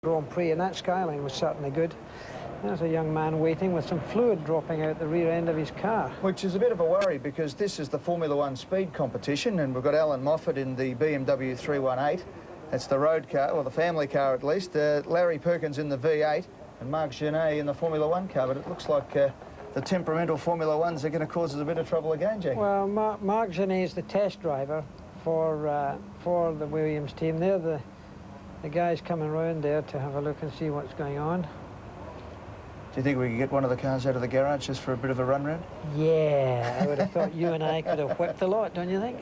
Grand Prix, and that skyline was certainly good. There's a young man waiting with some fluid dropping out the rear end of his car. Which is a bit of a worry because this is the Formula One speed competition, and we've got Allan Moffat in the BMW 318. That's the road car, or the family car at least. Larry Perkins in the V8 and Marc Gene in the Formula One car, but it looks like the temperamental Formula Ones are going to cause us a bit of trouble again, Jackie. Well, Marc Gene is the test driver for the Williams team. They're the guys coming around there to have a look and see what's going on. Do you think we could get one of the cars out of the garage just for a bit of a run round? Yeah, I would have thought you and I could have whipped a lot, don't you think?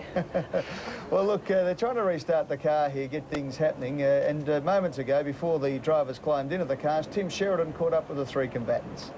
Well, look, they're trying to restart the car here, get things happening. And moments ago, before the drivers climbed into the cars, Tim Sheridan caught up with the three combatants.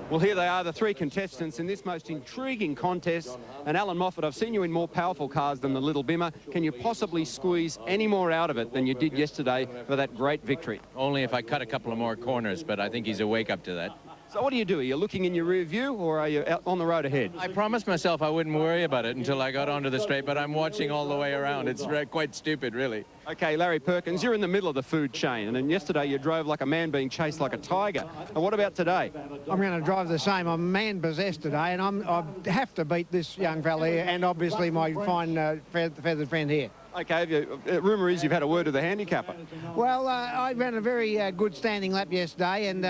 Well, here they are, the three contestants in this most intriguing contest. And Allan Moffat, I've seen you in more powerful cars than the Little Bimmer. Can you possibly squeeze any more out of it than you did yesterday for that great victory? Only if I cut a couple of more corners, but I think he's awake up to that. So what do you do? Are you looking in your rear view, or are you out on the road ahead? I promised myself I wouldn't worry about it until I got onto the straight, but I'm watching all the way around. It's quite stupid, really. OK, Larry Perkins, you're in the middle of the food chain, and then yesterday you drove like a man being chased like a tiger. And what about today? I'm going to drive the same. I'm man-possessed today, and I have to beat this young fella here, and obviously my fine feathered friend here. OK, rumour is you've had a word with the handicapper. Well, I ran a very good standing lap yesterday, and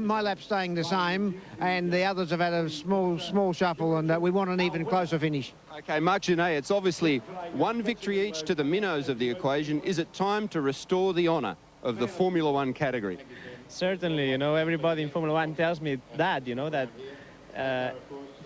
my lap's staying the same, and the others have had a small shuffle, and we want an even closer finish. OK, Marc Gene, it's obviously one victory each to the minnows of the equation. Is it time to restore the honour of the Formula One category? Certainly, you know, everybody in Formula One tells me that, you know, that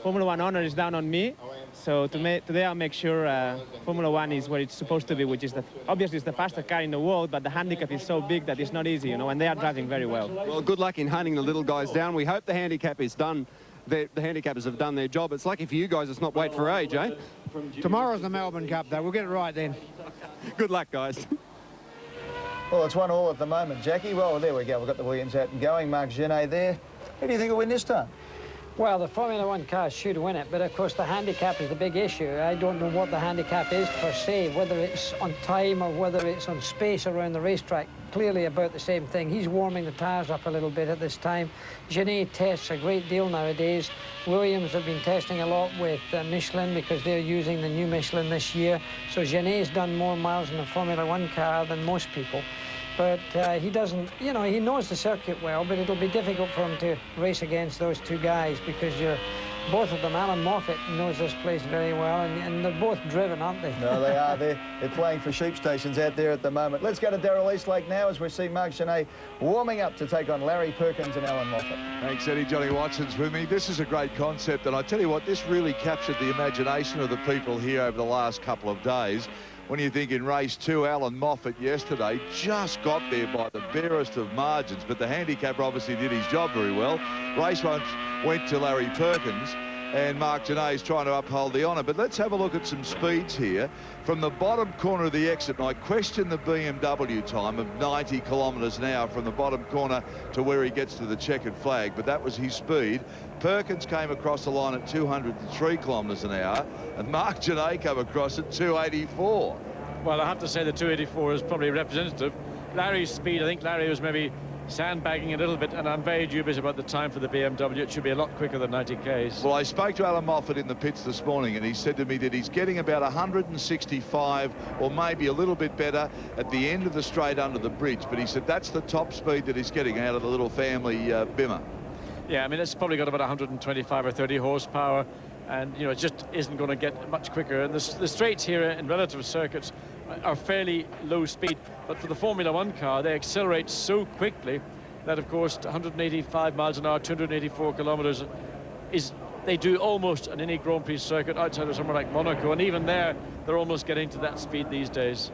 Formula One honour is down on me. So today I'll make sure Formula One is where it's supposed to be, which is obviously it's the fastest car in the world, but the handicap is so big that it's not easy, you know, and they are driving very well. Well, good luck in hunting the little guys down. We hope the handicap is done. The handicappers have done their job. It's lucky for you guys it's not wait for age, eh? Tomorrow's the Melbourne Cup, though. We'll get it right then. Good luck, guys. Well, it's 1-1 at the moment, Jackie. Well, there we go. We've got the Williams out and going. Marc Gene there. Who do you think will win this time? Well, the Formula One cars should win it, but of course the handicap is the big issue. I don't know what the handicap is per se, whether it's on time or whether it's on space around the racetrack. Clearly about the same thing. He's warming the tyres up a little bit at this time. Gene tests a great deal nowadays. Williams have been testing a lot with Michelin because they're using the new Michelin this year. So Gene's done more miles in a Formula One car than most people. But he doesn't, you know, he knows the circuit well, but it'll be difficult for him to race against those two guys because both of them, Allan Moffat knows this place very well, and they're both driven, aren't they? No, they are. They're playing for sheep stations out there at the moment. Let's go to Darrell Eastlake now as we see Marc Gene warming up to take on Larry Perkins and Allan Moffat. Thanks, Eddie. Johnny Watson's with me. This is a great concept, and I tell you what, this really captured the imagination of the people here over the last couple of days. When you think in race 2, Allan Moffat yesterday just got there by the barest of margins, but the handicapper obviously did his job very well. Race 1 went to Larry Perkins, and Marc Gene is trying to uphold the honour. But let's have a look at some speeds here. From the bottom corner of the exit, and I question the BMW time of 90 kilometres an hour from the bottom corner to where he gets to the checkered flag, but that was his speed. Perkins came across the line at 203 kilometres an hour, and Marc Gene came across at 284. Well, I have to say the 284 is probably representative. Larry's speed, I think Larry was maybe sandbagging a little bit, and I'm very dubious about the time for the BMW. It should be a lot quicker than 90 Ks. Well, I spoke to Allan Moffat in the pits this morning, and he said to me that he's getting about 165 or maybe a little bit better at the end of the straight under the bridge, but he said that's the top speed that he's getting out of the little family Bimmer. Yeah, I mean, it's probably got about 125 or 30 horsepower, and, you know, it just isn't going to get much quicker. And the straights here in relative circuits are fairly low speed, but for the Formula One car, they accelerate so quickly that, of course, 185 miles an hour, 284 kilometers they do almost on any Grand Prix circuit outside of somewhere like Monaco, and even there, they're almost getting to that speed these days.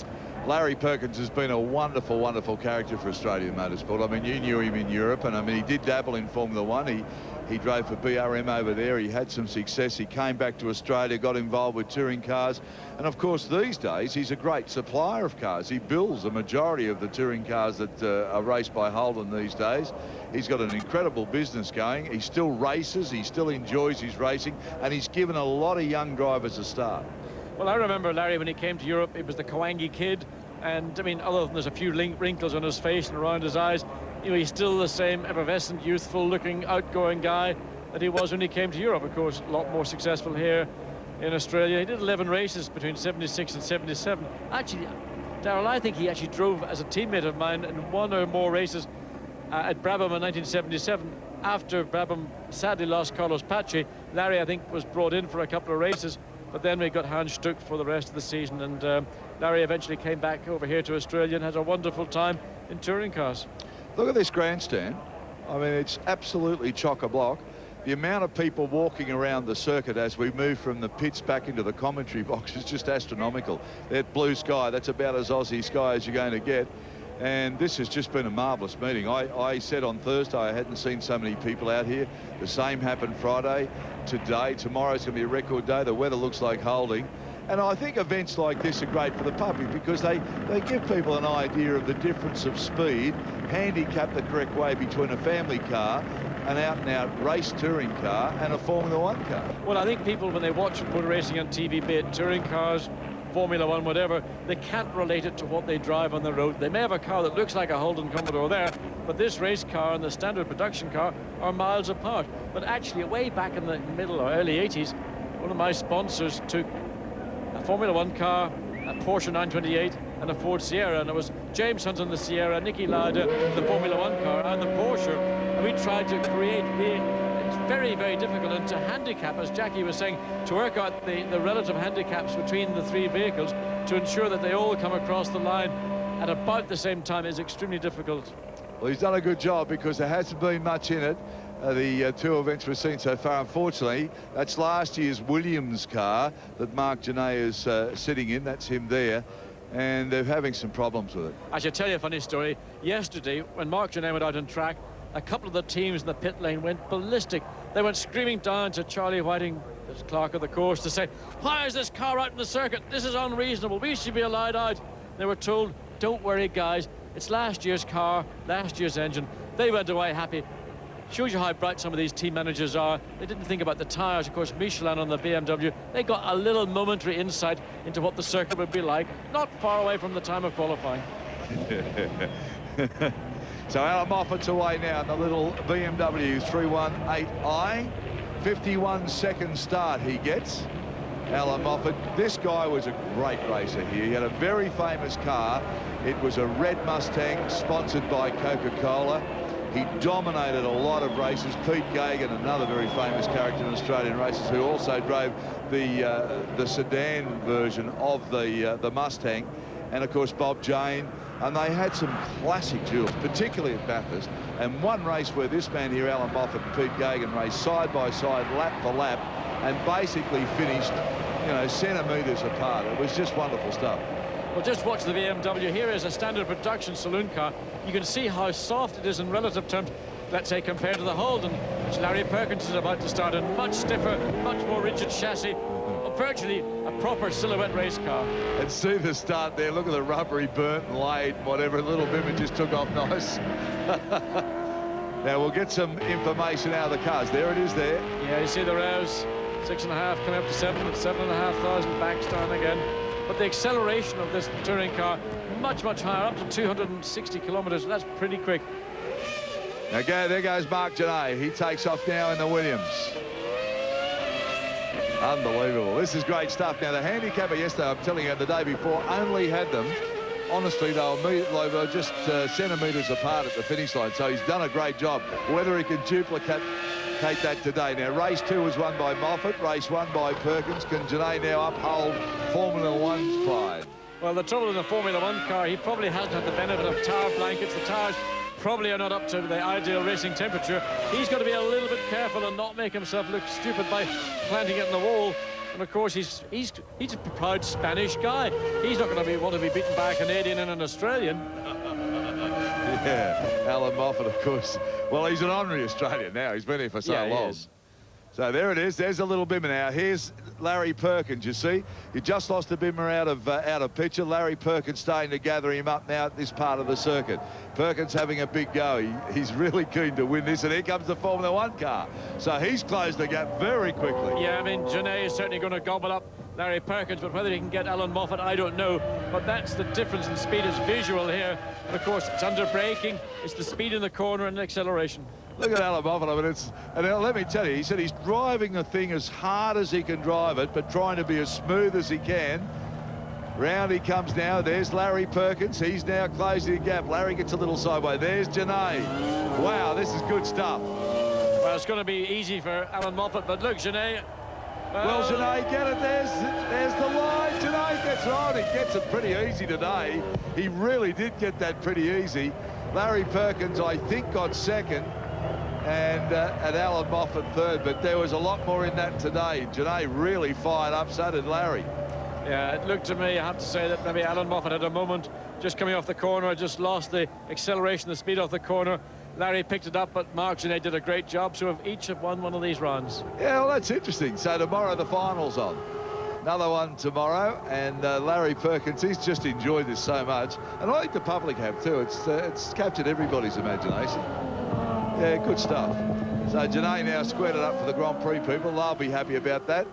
Larry Perkins has been a wonderful, wonderful character for Australian motorsport. I mean, you knew him in Europe, and I mean, he did dabble in Formula One. He drove for BRM over there. He had some success. He came back to Australia, got involved with touring cars. And, of course, these days, he's a great supplier of cars. He builds a majority of the touring cars that are raced by Holden these days. He's got an incredible business going. He still races. He still enjoys his racing. And he's given a lot of young drivers a start. Well, I remember Larry when he came to Europe. It was the Kawangi kid. And I mean, other than there's a few wrinkles on his face and around his eyes, you know, he's still the same effervescent, youthful-looking, outgoing guy that he was when he came to Europe. Of course, a lot more successful here in Australia. He did 11 races between 76 and 77. Actually, Darrell, I think he actually drove as a teammate of mine in one or more races at Brabham in 1977. After Brabham sadly lost Carlos Pache, Larry, I think, was brought in for a couple of races, but then we got Hans Stuck for the rest of the season, and Larry eventually came back over here to Australia and had a wonderful time in touring cars. Look at this grandstand. I mean, it's absolutely chock-a-block. The amount of people walking around the circuit as we move from the pits back into the commentary box is just astronomical. That blue sky, that's about as Aussie sky as you're going to get. And this has just been a marvellous meeting. I said on Thursday I hadn't seen so many people out here. The same happened Friday. Today, tomorrow's going to be a record day. The weather looks like holding. And I think events like this are great for the public because they give people an idea of the difference of speed, handicap the correct way between a family car, an out-and-out race touring car, and a Formula One car. Well, I think people, when they watch motor racing on TV, be it touring cars, Formula One, whatever, they can't relate it to what they drive on the road. They may have a car that looks like a Holden Commodore there, but this race car and the standard production car are miles apart. But actually, way back in the middle or early 80s, one of my sponsors took a Formula One car, a Porsche 928 and a Ford Sierra, and it was James Hunt on the Sierra, Nicky Lauda, the Formula One car, and the Porsche. And we tried to create it's very, very difficult, and to handicap, as Jackie was saying, to work out the relative handicaps between the three vehicles to ensure that they all come across the line at about the same time is extremely difficult. Well, he's done a good job because there hasn't been much in it. The two events we've seen so far, unfortunately, that's last year's Williams car that Marc Gene is sitting in. That's him there, and they're having some problems with it. I should tell you a funny story. Yesterday, when Marc Gene went out on track, a couple of the teams in the pit lane went ballistic. They went screaming down to Charlie Whiting, the clerk of the course, to say, "Why is this car out in the circuit? This is unreasonable. We should be allowed out." They were told, "Don't worry, guys. It's last year's car, last year's engine." They went away happy. Shows you how bright some of these team managers are. They didn't think about the tyres. Of course, Michelin on the BMW, they got a little momentary insight into what the circuit would be like, not far away from the time of qualifying. So Allan Moffat's away now in the little BMW 318i. 51-second start he gets. Allan Moffat, this guy was a great racer here. He had a very famous car. It was a red Mustang sponsored by Coca-Cola. He dominated a lot of races. Pete Gagan, another very famous character in Australian races, who also drove the sedan version of the Mustang, and of course Bob Jane. And they had some classic duels, particularly at Bathurst. And one race where this man here, Allan Moffat and Pete Gagan, raced side by side, lap for lap, and basically finished, you know, centimetres apart. It was just wonderful stuff. Well, just watch the BMW. Here is a standard production saloon car. You can see how soft it is in relative terms, let's say, compared to the Holden, which Larry Perkins is about to start in. Much stiffer, much more rigid chassis. Virtually a proper silhouette race car. And see the start there. Look at the rubbery burnt and laid, whatever. Little bit just took off nice. Now we'll get some information out of the cars. There it is there. Yeah, you see the revs, 6.5 coming up to 7, 7,500 back starting again. But the acceleration of this touring car much, much higher, up to 260 kilometers. That's pretty quick. Now there goes Marc Gene. He takes off now in the Williams. Unbelievable. This is great stuff. Now, the handicapper yesterday, I'm telling you, the day before, only had them. Honestly, they were just centimetres apart at the finish line. So he's done a great job. Whether he can duplicate that today. Now, race 2 was won by Moffat. Race 1 by Perkins. Can Gene now uphold Formula One's pride? Well, the trouble in the Formula One car, he probably hasn't had the benefit of tire blankets. The tires probably are not up to the ideal racing temperature. He's got to be a little bit careful and not make himself look stupid by planting it in the wall. And of course, he's a proud Spanish guy. He's not going to want to be beaten by a Canadian and an Australian. Yeah, Allan Moffat, of course. Well, he's an honorary Australian now. He's been here for so long. So there it is. There's a little bimmer now. Here's Larry Perkins, you see. You just lost a bimmer out of picture. Larry Perkins starting to gather him up now at this part of the circuit. Perkins having a big go. He's really keen to win this, and here comes the Formula One car. So he's closed the gap very quickly. Yeah, I mean, Gene is certainly going to gobble up Larry Perkins, but whether he can get Allan Moffat, I don't know. but that's the difference in speed. It's visual here, and of course it's under braking, it's the speed in the corner and acceleration. Look at Allan Moffat. I mean, and let me tell you, he said he's driving the thing as hard as he can drive it, but trying to be as smooth as he can. Round he comes now. There's Larry Perkins. He's now closing the gap. Larry gets a little sideway. There's Gene. Wow, this is good stuff. Well, it's going to be easy for Allan Moffat, but look, Gene. Well, Gene, get it. There's the line. Gene gets on. He gets it pretty easy today. He really did get that pretty easy. Larry Perkins, I think, got second, and Allan Moffat third, but there was a lot more in that today. Gene really fired up, so did Larry. Yeah, it looked to me, I have to say, that maybe Allan Moffat had a moment just coming off the corner, just lost the acceleration, the speed off the corner. Larry picked it up, but Marc Gene did a great job, so each have won one of these rounds. Yeah, well, that's interesting. So tomorrow the final's on. Another one tomorrow, and Larry Perkins, he's just enjoyed this so much. And I think the public have too. It's captured everybody's imagination. Yeah, good stuff. So Gene now squared it up for the Grand Prix people. They'll be happy about that.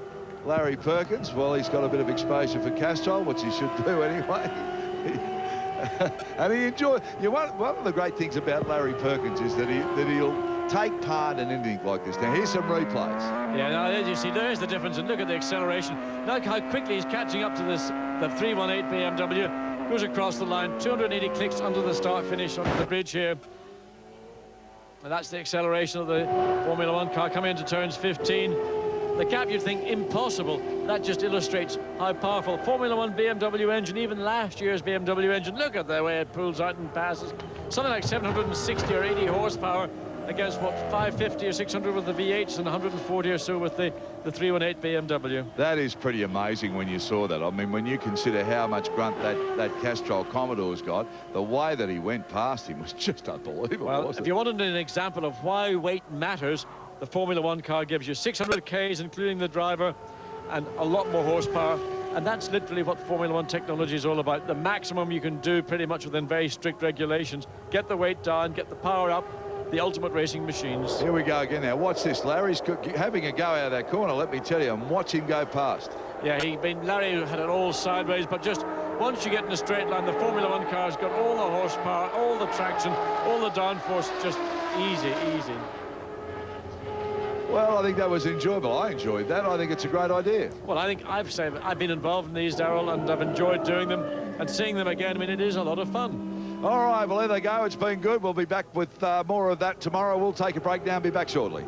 Larry Perkins, well, he's got a bit of exposure for Castrol, which he should do anyway. And he enjoyed. You know, one of the great things about Larry Perkins is that he'll take part in anything like this. Now, here's some replays. Yeah, now, as you see, there's the difference. And look at the acceleration. Look how quickly he's catching up to the 318 BMW. Goes across the line, 280 clicks under the start-finish on the bridge here. And that's the acceleration of the Formula One car coming into turns 15. The gap, you'd think impossible. That just illustrates how powerful Formula One BMW engine, even last year's BMW engine. Look at the way it pulls out and passes. Something like 760 or 80 horsepower against, what, 550 or 600 with the V8s and 140 or so with the 318 BMW. That is pretty amazing when you saw that. I mean, when you consider how much grunt that Castrol Commodore's got, the way that he went past him was just unbelievable. Well, if you wanted an example of why weight matters, the Formula One car gives you 600 Ks, including the driver, and a lot more horsepower. And that's literally what Formula One technology is all about. The maximum you can do pretty much within very strict regulations. Get the weight down, get the power up, the ultimate racing machines. Here we go again now. Watch this. Larry's having a go out of that corner, let me tell you, and watch him go past. Yeah, Larry had it all sideways, but just once you get in a straight line, the Formula One car's got all the horsepower, all the traction, all the downforce, just easy, easy. Well, I think that was enjoyable. I enjoyed that. I think it's a great idea. Well, I think I've been involved in these, Darryl, and I've enjoyed doing them and seeing them again. I mean, it is a lot of fun. All right, well, there they go. It's been good. We'll be back with more of that tomorrow. We'll take a break now and be back shortly.